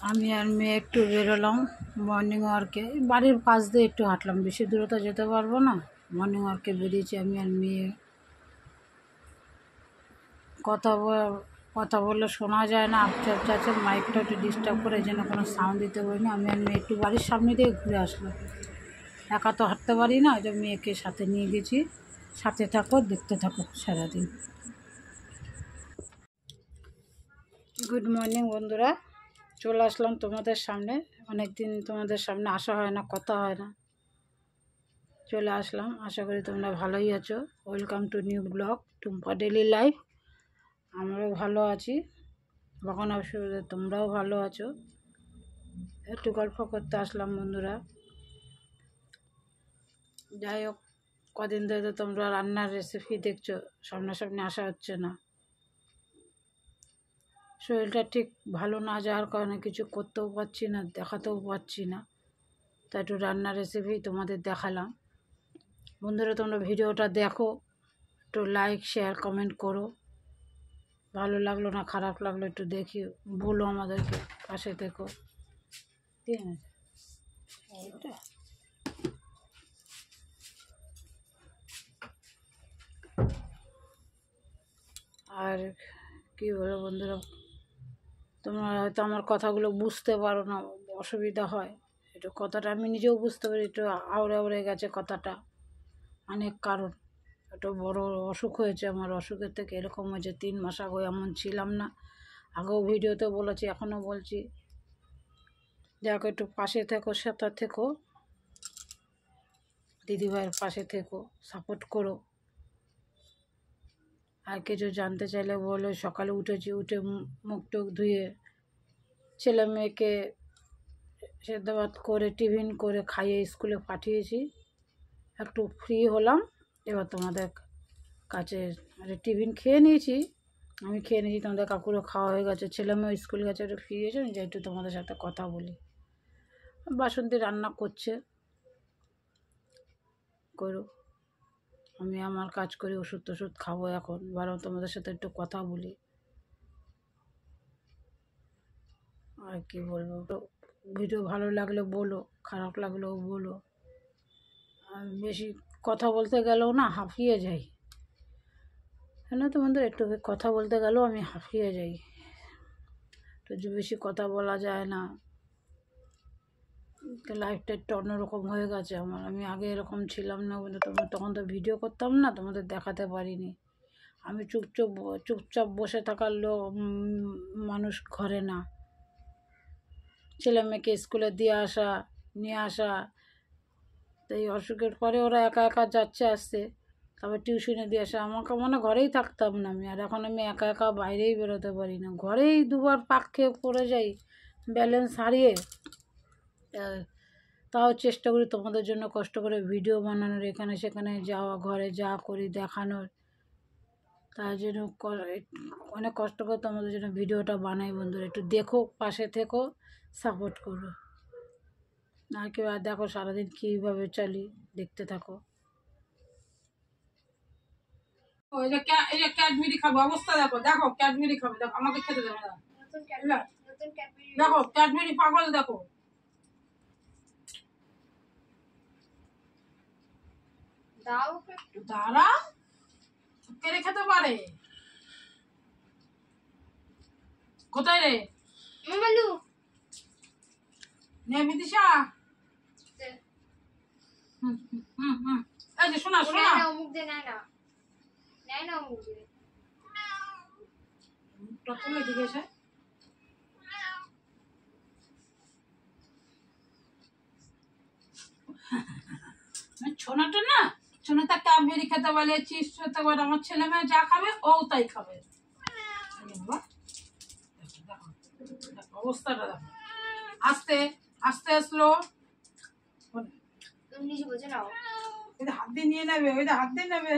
আমি আর মেয়ে একটু বেরোলাম মর্নিং ওয়ার্কে। বাড়ির পাশ দিয়ে একটু হাঁটলাম, বেশি দূরে তো যেতে পারবো না। মর্নিং ওয়ার্কে বেরিয়েছি আমি আর মেয়ে। কথা বললে শোনা যায় না, আপচা আপচা আছে, মাইকটা একটু ডিস্টার্ব করে, এই জন্য কোনো সাউন্ড দিতে পারিনি। আমি আর মেয়ে একটু বাড়ির সামনে দিয়ে ঘুরে আসলাম। একা তো হাঁটতে পারি না, ওই যে মেয়েকে সাথে নিয়ে গেছি। সাথে থাকো, দেখতে থাকো সারাদিন। গুড মর্নিং বন্ধুরা, চলে আসলাম তোমাদের সামনে। অনেক দিন তোমাদের সামনে আসা হয় না, কথা হয় না, চলে আসলাম। আশা করি তোমরা ভালোই আছো। Welcome to new blog Tumpa daily life. আমরাও ভালো আছি, ভগবান অসুবিধে তোমরাও ভালো আছো। একটু গল্প করতে আসলাম বন্ধুরা। যাই হোক, কদিন ধরে তো তোমরা রান্নার রেসিপি দেখছো, সামনাসামনি আসা হচ্ছে না। শরীরটা ঠিক ভালো না যাওয়ার কারণে কিছু করতেও পারছি না, দেখাতেও পারছি না। তাই একটু রান্নার রেসিপি তোমাদের দেখালাম। বন্ধুরা তোমরা ভিডিওটা দেখো, একটু লাইক শেয়ার কমেন্ট করো। ভালো লাগলো না খারাপ লাগলো একটু দেখি বলো, আমাদেরকে পাশে থেকো। ঠিক আছে, আর কি বলো বন্ধুরা, তোমরা হয়তো আমার কথাগুলো বুঝতে পারো না, অসুবিধা হয় একটু। কথাটা আমি নিজেও বুঝতে পারি, একটু আউড়ে আউড়ে গেছে কথাটা। অনেক কারণ, একটু বড় অসুখ হয়েছে আমার। অসুখের থেকে এরকম হয়েছে, 3 মাস আগে এমন ছিলাম না। আগেও ভিডিওতে বলেছি, এখনও বলছি, যাকে একটু পাশে থেকো, সাথে থেকো, দিদিভাইয়ের পাশে থেকো, সাপোর্ট করো। আর কিছু জানতে চাইলে বলো। সকালে উঠেছি, উঠে মুখ টুক ধুয়ে ছেলে মেয়েকে সেদ্ধ ভাত করে টিফিন করে খাইয়ে স্কুলে পাঠিয়েছি। একটু ফ্রি হলাম, এবার তোমাদের কাছে টিফিন খেয়ে নিয়েছি, আমি খেয়ে নিয়েছি, তোমাদের কাকুরও খাওয়া হয়ে গেছে, ছেলে মেয়েও স্কুল গেছে, একটু ফ্রি হয়েছে, যে একটু তোমাদের সাথে কথা বলি। বাসন্তী রান্না করছে, করো, আমি আমার কাজ করি, ওষুধ টষুধ খাবো এখন, বরং তোমাদের সাথে একটু কথা বলি। আর কি বলবো, ভিডিও ভালো লাগলে বলো, খারাপ লাগলেও বলো। আর বেশি কথা বলতে গেলেও না হাঁফিয়ে যাই, হ্যাঁ তোমাদের একটু কথা বলতে গেলেও আমি হাঁফিয়ে যাই, একটু বেশি কথা বলা যায় না। লাইফটা একটু অন্যরকম হয়ে গেছে আমার। আমি আগে এরকম ছিলাম না, কিন্তু তখন তো ভিডিও করতাম না, তোমাদের দেখাতে পারিনি। আমি চুপচাপ বসে থাকার মানুষ ঘরে না। ছেলে মেয়েকে স্কুলে দিয়ে আসা, নিয়ে আসা, তো এই অসুখের পরে ওরা একা একা যাচ্ছে আসছে, তারপর টিউশনে দিয়ে আসা। আমাকে মনে ঘরেই থাকতাম না আমি, আর এখন আমি একা একা বাইরেই বেরোতে পারি না, ঘরেই দুবার পাক খেয়ে পড়ে যাই, ব্যালেন্স হারিয়ে। তাও চেষ্টা করি তোমাদের জন্য কষ্ট করে ভিডিও বানানোর, এখানে সেখানে যাওয়া, ঘরে যা করি দেখানোর। তার জন্য অনেক কষ্ট করে তোমাদের জন্য ভিডিওটা বানাই। বন্ধুরা একটু দেখো, পাশে থেকো, সাপোর্ট করো। আর কেউ আর দেখো সারাদিন কীভাবে চলি, দেখতে থাকো। এই যে ক্যাডবেরি খাবো, অবস্থা দেখো, দেখো ক্যাডবেরি খাবো, দেখো আমাকে খেতে দেবে না। দেখো ক্যাডবেরি পাগল, দেখো দাঁড়া, কেড়ে খেতে পারে। কোথায় রে নে বিদিশা? এই যে শোনা শোনা, মুখটা তুলে দিয়েছে। ছোনাটা না, ছোনাটা ক্যাডবেরি খেতে বলে, চিপস খেতে বলে। আমার ছেলে মেয়ে যা খাবে ও তাই খাবে। অবস্থাটা দেখো, আস্তে আস্তে আসলো, হাত দিয়ে নিয়ে নেবে, ওই হাত দিয়ে নেবে।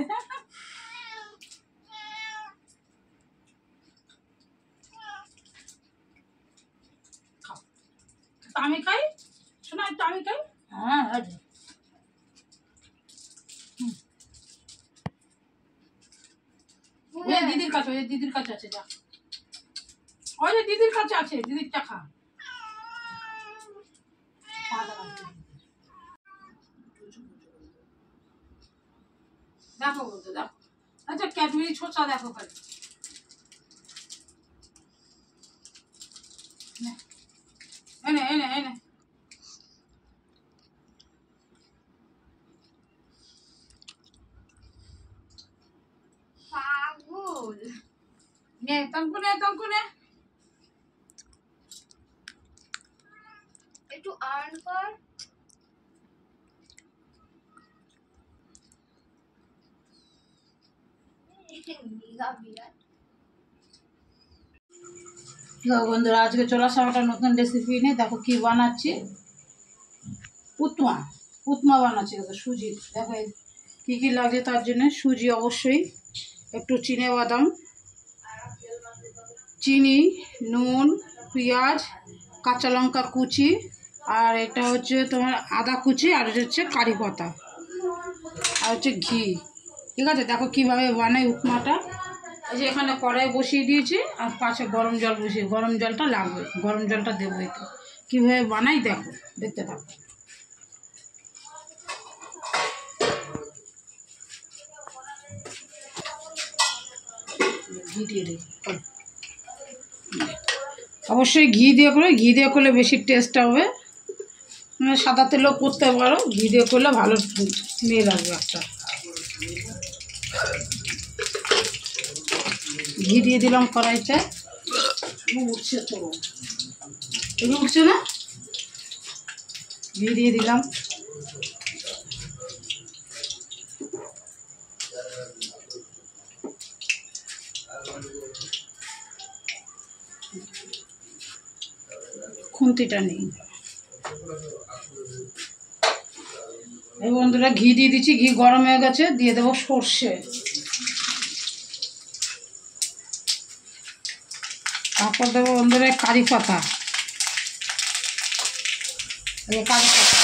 আমি খাই, শোনা একটু আমি খাই। হ্যাঁ দিদির কাছে, ওই দিদির কাছে আছে, যা, ওই যে দিদির কাছে আছে, দিদিরটা খা। দেখো বলতে দেখো, আচ্ছা ক্যাডবেরি ছোচা দেখো খালি, এনে এনে এনে পাগল নে তঙ্কুনে একটু আর্ন কর। নিগা বিরাট। বন্ধুরা আজকে চলে আসলাম একটা নতুন রেসিপি নিয়ে। দেখো কি বানাচ্ছি, উপমা বানাচ্ছি। দেখো সুজি, দেখো কী কী লাগে তার জন্য। সুজি অবশ্যই, একটু চিনে বাদাম, চিনি, নুন, পেঁয়াজ, কাঁচা লঙ্কা কুচি, আর এটা হচ্ছে তোমার আদা কুচি, আর এটা হচ্ছে কারি পাতা, আর হচ্ছে ঘি। ঠিক আছে, দেখো কীভাবে বানাই উপমাটা। এই যে এখানে কড়াই বসিয়ে দিয়েছি, আর পাশে গরম জল বসিয়ে, গরম জলটা লাগবে, গরম জলটা দেবো। এতে কীভাবে বানাই দেখো, দেখতে থাকো। ঘি দিয়ে দিই, অবশ্যই ঘি দিয়ে করলে বেশি টেস্ট হবে। মানে সাদা তেলও করতে পারো, ঘি দিয়ে করলে ভালো স্মেল আসবে একটা। ঘি দিয়ে দিলাম কড়াইতে, উঠছে তো, এগুলো উঠছে না, ঘি দিয়ে দিলাম। খুন্তিটা নেই। এই বন্ধুরা ঘি দিয়ে দিচ্ছি, ঘি গরম হয়ে গেছে, দিয়ে দেবো সর্ষে, তারপর দেবো বন্ধুরা কারি পাতা, কারি পাতা,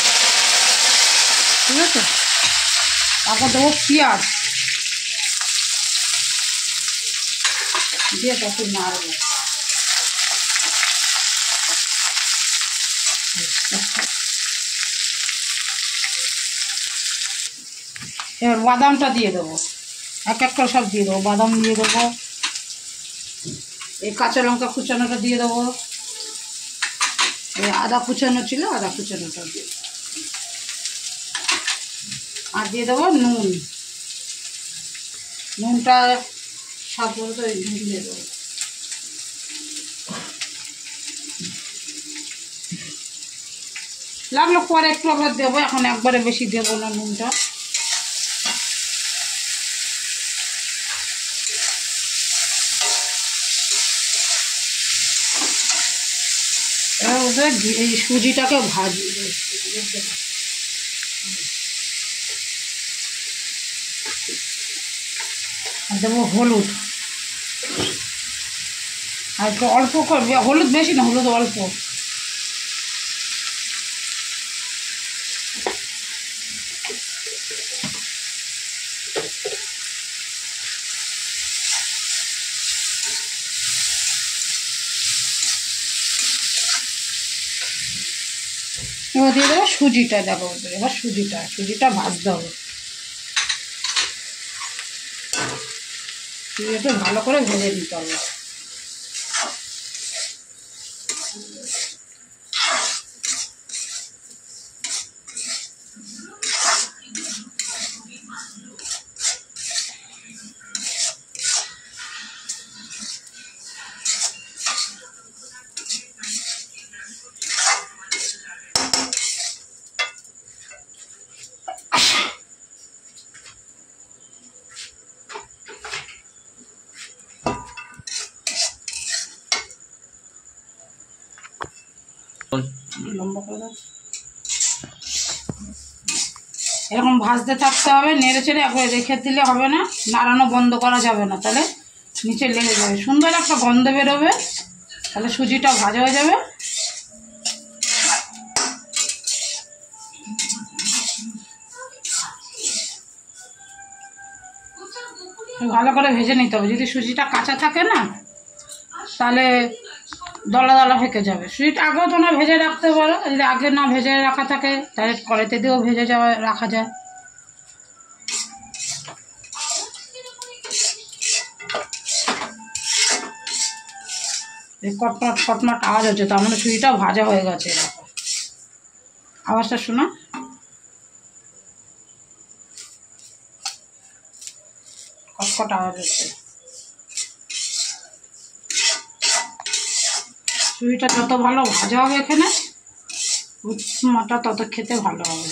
ঠিক আছে। তারপর দেবো পেঁয়াজ, দিয়ে তাকে নাড়বো। এবার বাদামটা দিয়ে দেবো, এক এক করে সব দিয়ে দেবো। বাদাম দিয়ে দেবো, এই কাঁচা লঙ্কা কুচানোটা দিয়ে দেবো, এই আদা কুচানো ছিল, আদা কুচানোটা দিয়ে, আর দিয়ে দেবো নুন। নুনটা স্বাদ মতো দিয়ে দেবো। লাগলো পরে একটু আবার দেবো, এখন একবারে বেশি দেবো না নুনটা। এবার এই সুজিটাকে ভাজি, আর দেবো হলুদ, আর একটু অল্প করবে, হলুদ বেশি না, হলুদ অল্প। এবার দিয়ে দেবো সুজিটা। দেখো এবার সুজিটা ভাজতে হবে, সুজিটা ভালো করে ভেজে নিতে হবে। লম্বা করে দাও, এরকম ভাজতে থাকতে হবে, নেড়ে চেড়ে একবার রেখে দিলে হবে না, নাড়ানো বন্ধ করা যাবে না, তাহলে নিচে লেগে যাবে। সুন্দর একটা গন্ধ বেরোবে, তাহলে সুজিটা ভাজা হয়ে যাবে। ভালো করে ভেজে নিতে হবে। যদি সুজিটা কাঁচা থাকে না, তাহলে দলা দলা থেকে যাবে। সুজিটা আগেও তোমরা ভেজে রাখতে পারো, যদি আগে না ভেজে রাখা থাকে তাহলে কড়াইতে দিয়েও ভেজে রাখা যায়। এই কটমট কটমট আওয়াজ হচ্ছে, তার মানে সুজিটা ভাজা হয়ে গেছে। আওয়াজটা শোনা, কটকট আওয়াজ হচ্ছে। সুজিটা যত ভালো ভাজা হবে এখানে উপমাটা তত খেতে ভালো হবে।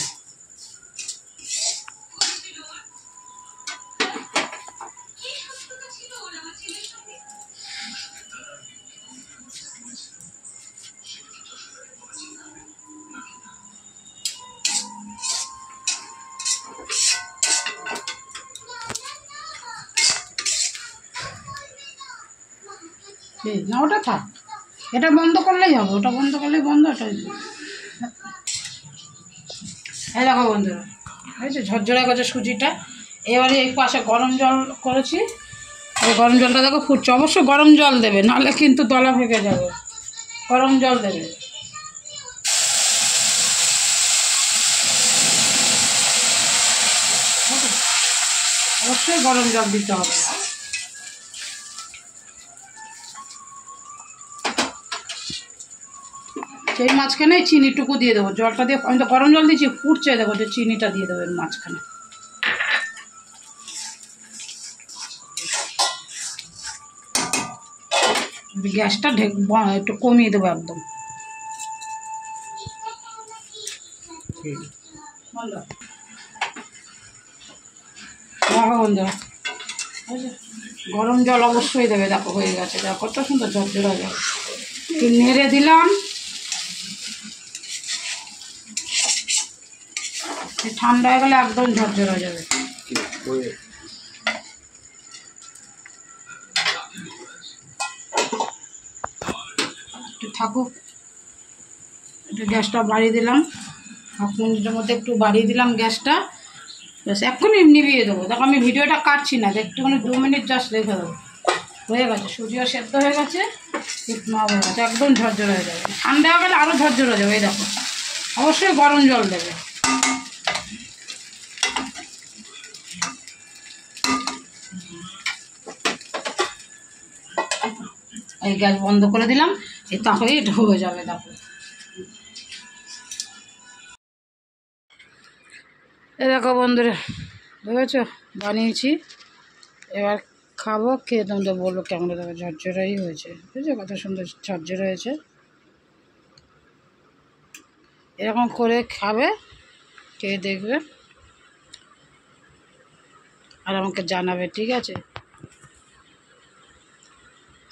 না ওটা থাক, এটা বন্ধ করলেই হবে, ওটা বন্ধ করলেই বন্ধ। ওটা এই দেখো বন্ধুরা, বুঝেছো ঝরঝরে গেছে সুজিটা। এবারে এই পাশে গরম জল করেছি, এই গরম জলটা দেখো ফুটছে। অবশ্যই গরম জল দেবে, নাহলে কিন্তু দলা ভেঙে যাবে। গরম জল দেবে। অবশ্যই গরম জল দিতে হবে। সেই মাঝখানে চিনিটুকু দিয়ে দেবো, জলটা দিয়ে আমি তো গরম জল দিয়েছি, ফুটছে দেখো, যে চিনিটা দিয়ে দেবো এর মাঝখানে। গ্যাসটা একটু কমিয়ে দেবো একদম। দেখো বন্ধুরা, গরম জল অবশ্যই দেবে। দেখো হয়ে গেছে, দেখো কত সুন্দর ঝরঝরে হয়ে যাবে। একটু নেড়ে দিলাম, ঠান্ডা হয়ে গেলে একদম ঝরঝরে হয়ে যাবে। একটু থাকুক, একটু গ্যাসটা বাড়িয়ে দিলাম, 5 মিনিটের মধ্যে একটু বাড়িয়ে দিলাম গ্যাসটা। ব্যাস এক্ষুনি নিভিয়ে দেবো। দেখো আমি ভিডিওটা কাটছি না, একটুখানি 2 মিনিট জাস্ট রেখে দেবো। হয়ে গেছে, সুজিও সেদ্ধ হয়ে গেছে, উপমা হয়ে গেছে, একদম ঝরঝরে হয়ে যাবে। ঠান্ডা হয়ে গেলে আরও ঝরঝরে হয়ে যাবে। এই দেখো, অবশ্যই গরম জল দেবে। এই গ্যাস বন্ধ করে দিলাম, এই তাহলে এটা হয়ে যাবে। দেখো এ দেখো বন্ধুরা, বুঝেছো বানিয়েছি, এবার খাবো। খেয়ে তোমাদের বলবো কেমন। দেখো ঝরঝরাই হয়েছে, বুঝেছো কত সুন্দর ঝরঝরে হয়েছে। এরকম করে খাবে, খেয়ে দেখবে আর আমাকে জানাবে, ঠিক আছে?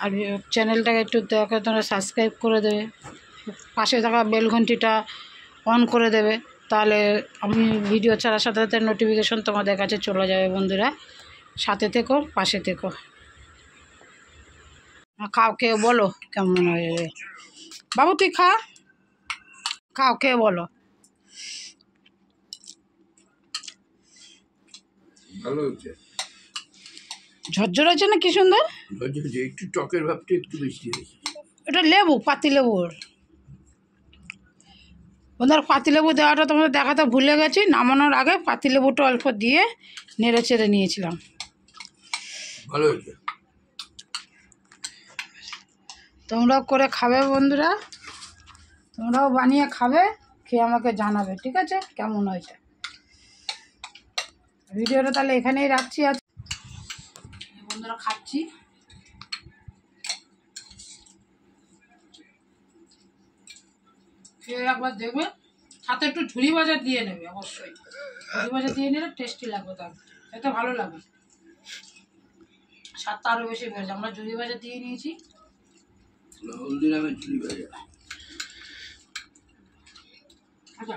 আর চ্যানেলটাকে একটু দেখো তোমরা সাবস্ক্রাইব করে দেবে, পাশে থাকা বেল ঘন্টিটা অন করে দেবে, তাহলে আমি ভিডিও ছাড়ার সাথে সাথে নোটিফিকেশন তোমাদের কাছে চলে যাবে। বন্ধুরা সাথে থেকো, পাশে থেকো। খাও, খেয়ে বলো কেমন হয়েছে। বাবু তুই খা, খাও খেয়ে বলো। ভালো হচ্ছে, ঝরঝর হয়েছে না, কি সুন্দর। একটু টকের ভাবটা একটু বেশি হয়েছে। এটা লেবু, পাতি লেবুর। বন্ধুরা পাতিলেবু দেওয়াটা তোমাদের দেখাতে ভুলে গেছি, নামানোর আগে পাতিলেবুটা অল্প দিয়ে নেড়ে চেড়ে নিয়েছিলাম। ভালো হয়েছে। তোমরাও করে খাবে বন্ধুরা, তোমরাও বানিয়ে খাবে, খেয়ে আমাকে জানাবে, ঠিক আছে কেমন হয়েছে। ভিডিওটা তাহলে এখানেই রাখছি। আজ বন্ধুরা খাচ্ছি, খেয়ে একবার দেখবে। সাথে একটু ঝুরি ভাজা দিয়ে নেবে, অবশ্যই ঝুরি ভাজা দিয়ে নিলে টেস্টি লাগবে, তার এতে ভালো লাগবে, স্বাদটা আরও বেশি বেড়েছে। আমরা ঝুরি ভাজা দিয়ে নিয়েছি। হলদিরামের ঝুড়ি ভাজা। আচ্ছা